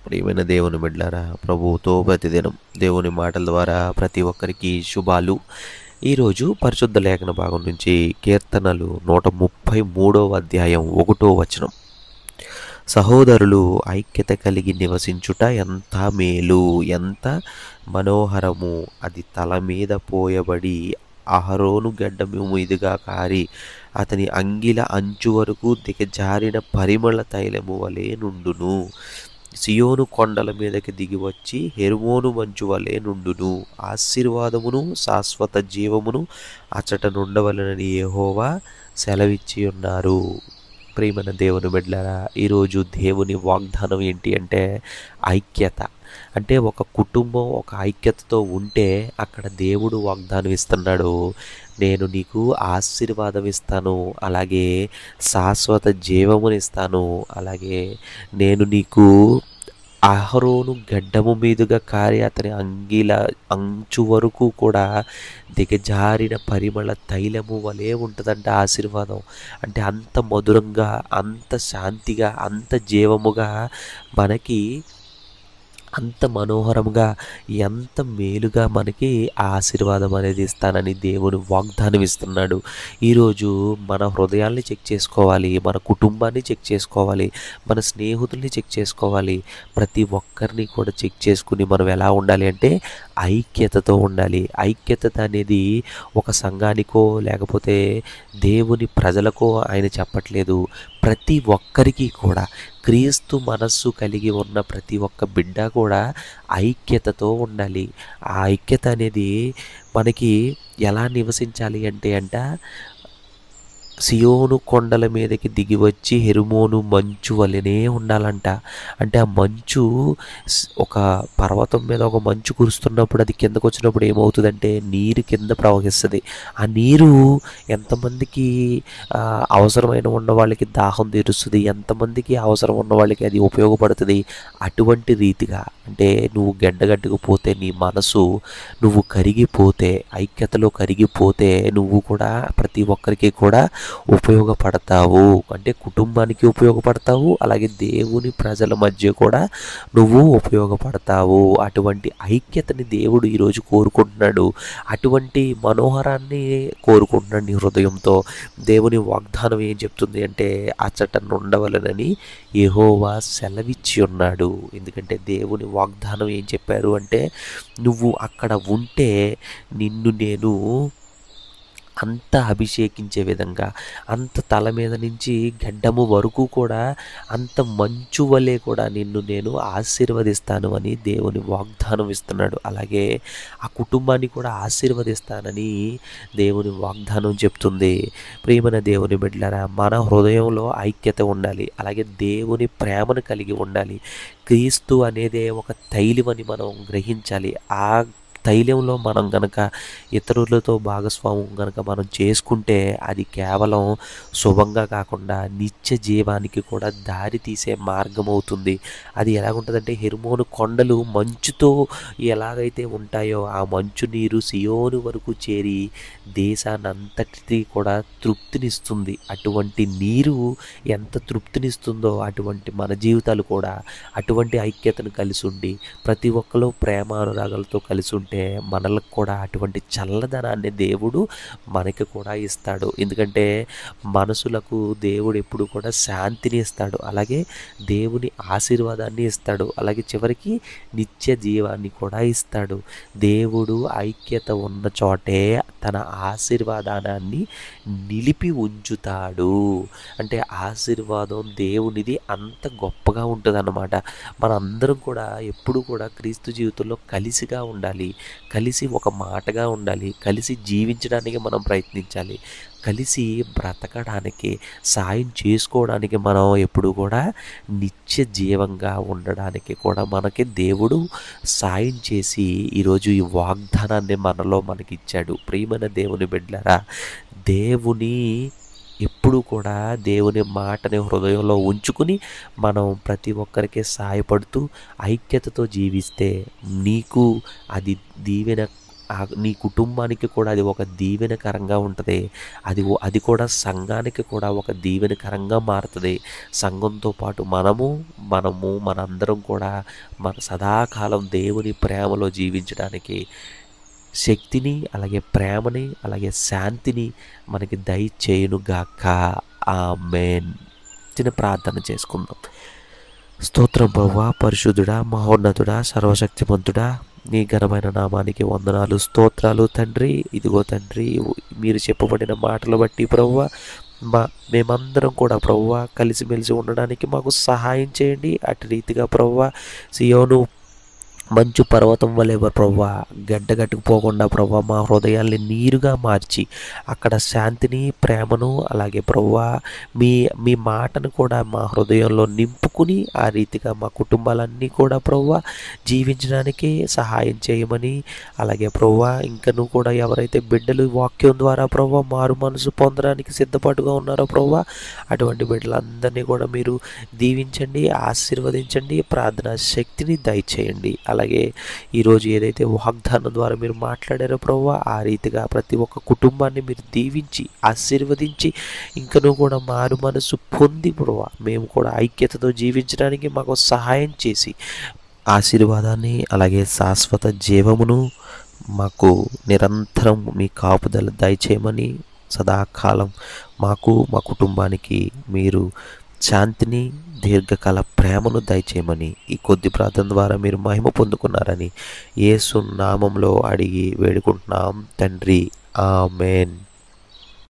ప్రియమైన దేవుని బిడ్డలారా, ప్రభువుతో ప్రతిదినం దేవుని మాటల ద్వారా ప్రతి ఒక్కరికి శుభాలు. ఈరోజు పరిశుద్ధ లేఖన భాగం నుంచి కీర్తనలు 133వ అధ్యాయం 1వ వచనం. సహోదరులు ఐక్యత కలిగి నివసించుట ఎంత మేలు, ఎంత మనోహరము. అది తల మీద పోయబడి అహరోను గడ్డము మీదుగా కారి అతని అంగిల అంచు వరకు దిగజారిన పరిమళ తైలము వలె నుండును. సియోను కొండల మీదకి దిగి వచ్చి హెర్మోను మంచు వలె నుండును. ఆశీర్వాదమును శాశ్వత జీవమును అచ్చట నుండవలనని యెహోవా సెలవిచ్చి ఉన్నారు. ప్రియమైన దేవుని బిడ్డలారా, ఈరోజు దేవుని వాగ్దానం ఏంటి అంటే ఐక్యత. అంటే ఒక కుటుంబం ఒక ఐక్యతతో ఉంటే అక్కడ దేవుడు వాగ్దానం ఇస్తున్నాడు, నేను నీకు ఆశీర్వాదం ఇస్తాను, అలాగే శాశ్వత జీవమునిస్తాను, అలాగే నేను నీకు అహరోను గడ్డము మీదుగా కారి అతని అంగిల అంచు వరకు కూడా దిగజారిన పరిమళ తైలము వలె ఉంటుందంట ఆశీర్వాదం. అంటే అంత మధురంగా, అంత శాంతిగా, అంత జీవముగా, మనకి అంత మనోహరంగా, ఎంత మేలుగా మనకి ఆ ఆశీర్వాదం అనేది ఇస్తానని దేవుని వాగ్దానం ఇస్తున్నాడు. ఈరోజు మన హృదయాల్ని చెక్ చేసుకోవాలి, మన కుటుంబాన్ని చెక్ చేసుకోవాలి, మన స్నేహితుల్ని చెక్ చేసుకోవాలి. ప్రతి ఒక్కరిని కూడా చెక్ చేసుకుని మనం ఎలా ఉండాలి అంటే ఐక్యతతో ఉండాలి. ఐక్యత అనేది ఒక సంఘానికో లేకపోతే దేవుని ప్రజలకో ఆయన చెప్పట్లేదు. ప్రతి ఒక్కరికి కూడా, క్రీస్తు మనస్సు కలిగి ఉన్న ప్రతి ఒక్క బిడ్డ కూడా ఐక్యతతో ఉండాలి. ఆ ఐక్యత అనేది మనకి ఎలా నివసించాలి అంటే సియోను కొండల మీదకి దిగి వచ్చి హెర్మోను మంచు వలెనే ఉండాలంట. అంటే ఆ మంచు ఒక పర్వతం మీద ఒక మంచు కురుస్తున్నప్పుడు అది కిందకు వచ్చినప్పుడు ఏమవుతుందంటే నీరు కింద ప్రవహిస్తుంది. ఆ నీరు ఎంతమందికి అవసరమైన ఉన్న వాళ్ళకి దాహం తీరుస్తుంది, ఎంతమందికి అవసరం ఉన్న వాళ్ళకి అది ఉపయోగపడుతుంది. అటువంటి రీతిగా అంటే నువ్వు గడ్డగట్టుకుపోతే, నీ మనసు నువ్వు కరిగిపోతే, ఐక్యతలో కరిగిపోతే నువ్వు కూడా ప్రతి ఒక్కరికి కూడా ఉపయోగపడతావు. అంటే కుటుంబానికి ఉపయోగపడతావు, అలాగే దేవుని ప్రజల మధ్య కూడా నువ్వు ఉపయోగపడతావు. అటువంటి ఐక్యతని దేవుడు ఈరోజు కోరుకుంటున్నాడు. అటువంటి మనోహరాన్ని కోరుకుంటున్నాడు నీ హృదయంతో. దేవుని వాగ్దానం ఏం చెప్తుంది అంటే అచ్చట నుండవలనని యెహోవా సెలవిచ్చి ఉన్నాడు. ఎందుకంటే దేవుని వాగ్దానం ఏం చెప్పారు అంటే నువ్వు అక్కడ ఉంటే నిన్ను నేను అంత అభిషేకించే విధంగా, అంత తల మీద నుంచి గడ్డము వరకు కూడా అంత మంచు వలె కూడా నిన్ను నేను ఆశీర్వదిస్తాను అని దేవుని వాగ్దానం ఇస్తున్నాడు. అలాగే ఆ కుటుంబాన్ని కూడా ఆశీర్వదిస్తానని దేవుని వాగ్దానం చెప్తుంది. ప్రియమైన దేవుని బిడ్డలారా, మన హృదయంలో ఐక్యత ఉండాలి, అలాగే దేవుని ప్రేమను కలిగి ఉండాలి. క్రీస్తు అనేదే ఒక తైలమని మనం గ్రహించాలి. ఆ తైలంలో మనం గనక ఇతరులతో భాగస్వామ్యం గనక మనం చేసుకుంటే అది కేవలం శుభంగా కాకుండా నిత్య జీవానికి కూడా దారి తీసే మార్గం అవుతుంది. అది ఎలాగుంటుందంటే హెర్మోను కొండలు మంచుతో ఎలాగైతే ఉంటాయో ఆ మంచు నీరు సియోను వరకు చేరి దేశానంతటికీ కూడా తృప్తినిస్తుంది. అటువంటి నీరు ఎంత తృప్తినిస్తుందో అటువంటి మన జీవితాలు కూడా అటువంటి ఐక్యతను కలిసి ఉండి ప్రతి ఒక్కరు ప్రేమ అనురాగాలతో కలిసి ఉంటే మనలకు కూడా అటువంటి చల్లదనాన్ని దేవుడు మనకి కూడా ఇస్తాడు. ఎందుకంటే మనసులకు దేవుడు ఎప్పుడు కూడా శాంతిని ఇస్తాడు, అలాగే దేవుని ఆశీర్వాదాన్ని ఇస్తాడు, అలాగే చివరికి నిత్య జీవాన్ని కూడా ఇస్తాడు. దేవుడు ఐక్యత ఉన్న చోటే తన ఆశీర్వాదాన్ని నిలిపి ఉంచుతాడు. అంటే ఆశీర్వాదం దేవునిది అంత గొప్పగా ఉంటుంది అన్నమాట. మనందరం కూడా ఎప్పుడు కూడా క్రీస్తు జీవితంలో కలిసిగా ఉండాలి, కలిసి ఒక మాటగా ఉండాలి, కలిసి జీవించడానికి మనం ప్రయత్నించాలి, కలిసి బ్రతకడానికి, సాయం చేసుకోవడానికి, మనం ఎప్పుడు కూడా నిత్య జీవంగా ఉండడానికి కూడా మనకి దేవుడు సాయం చేసి ఈరోజు ఈ వాగ్దానాన్ని మనకి ఇచ్చాడు. ప్రియమైన దేవుని బిడ్డలారా, దేవుని ఎప్పుడు కూడా దేవుని మాటని హృదయంలో ఉంచుకుని మనం ప్రతి ఒక్కరికి సహాయపడుతూ ఐక్యతతో జీవిస్తే నీకు అది దీవెన నీ కుటుంబానికి కూడా అది ఒక దీవెనకరంగా ఉంటుంది. అది కూడా సంఘానికి కూడా ఒక దీవెనకరంగా మారుతుంది. సంఘంతో పాటు మనందరం కూడా సదాకాలం దేవుని ప్రేమలో జీవించడానికి శక్తిని, అలాగే ప్రేమని, అలాగే శాంతిని మనకి దయచేయునుగాక. ఆమేన్. చిన్న ప్రార్థన చేసుకుందాం. స్తోత్రం ప్రభువా, పరిశుద్ధుడా, మహోన్నతుడా, సర్వశక్తిమంతుడా, నీ ఘనమైన నామానికి వందనాలు, స్తోత్రాలు తండ్రి. ఇదిగో తండ్రి, మీరు చెప్పబడిన మాటలు బట్టి ప్రభువా, మేమందరం కూడా ప్రభువా కలిసిమెలిసి ఉండడానికి మాకు సహాయం చేయండి. అటు రీతిగా ప్రభువా సియోను మంచు పర్వతం వలె ప్రభువా గడ్డగట్టుకుపోకుండా ప్రభువా మా హృదయాల్ని నీరుగా మార్చి అక్కడ శాంతిని, ప్రేమను, అలాగే ప్రభువా మీ మాటను కూడా మా హృదయంలో నింపుకుని ఆ రీతిగా మా కుటుంబాలన్నీ కూడా ప్రభువా జీవించడానికి సహాయం చేయమని, అలాగే ప్రభువా ఇంకను కూడా ఎవరైతే బిడ్డలు వాక్యం ద్వారా ప్రభువా మారు మనసు పొందడానికి సిద్ధపాటుగా ఉన్నారో ప్రభువా అటువంటి బిడ్డలందరినీ కూడా మీరు దీవించండి, ఆశీర్వదించండి, ప్రార్థనా శక్తిని దయచేయండి. అలాగే ఈరోజు ఏదైతే వాగ్దానం ద్వారా మీరు మాట్లాడారో ప్రభువా ఆ రీతిగా ప్రతి ఒక్క కుటుంబాన్ని మీరు దీవించి ఆశీర్వదించి ఇంకనూ కూడా మారు మనసు పొంది ప్రభువా మేము కూడా ఐక్యతతో జీవించడానికి మాకు సహాయం చేసి ఆశీర్వాదాన్ని, అలాగే శాశ్వత జీవమును మాకు నిరంతరం మీ కాపుదల దయచేయమని, సదాకాలం మాకు మా కుటుంబానికి మీరు శాంతిని, దీర్ఘకాల ప్రేమను దయచేయమని ఈ కొద్ది ప్రార్థన ద్వారా మీరు మహిమ పొందుకున్నారని యేసు నామంలో అడిగి వేడుకుంటున్నాం తండ్రి. ఆమేన్.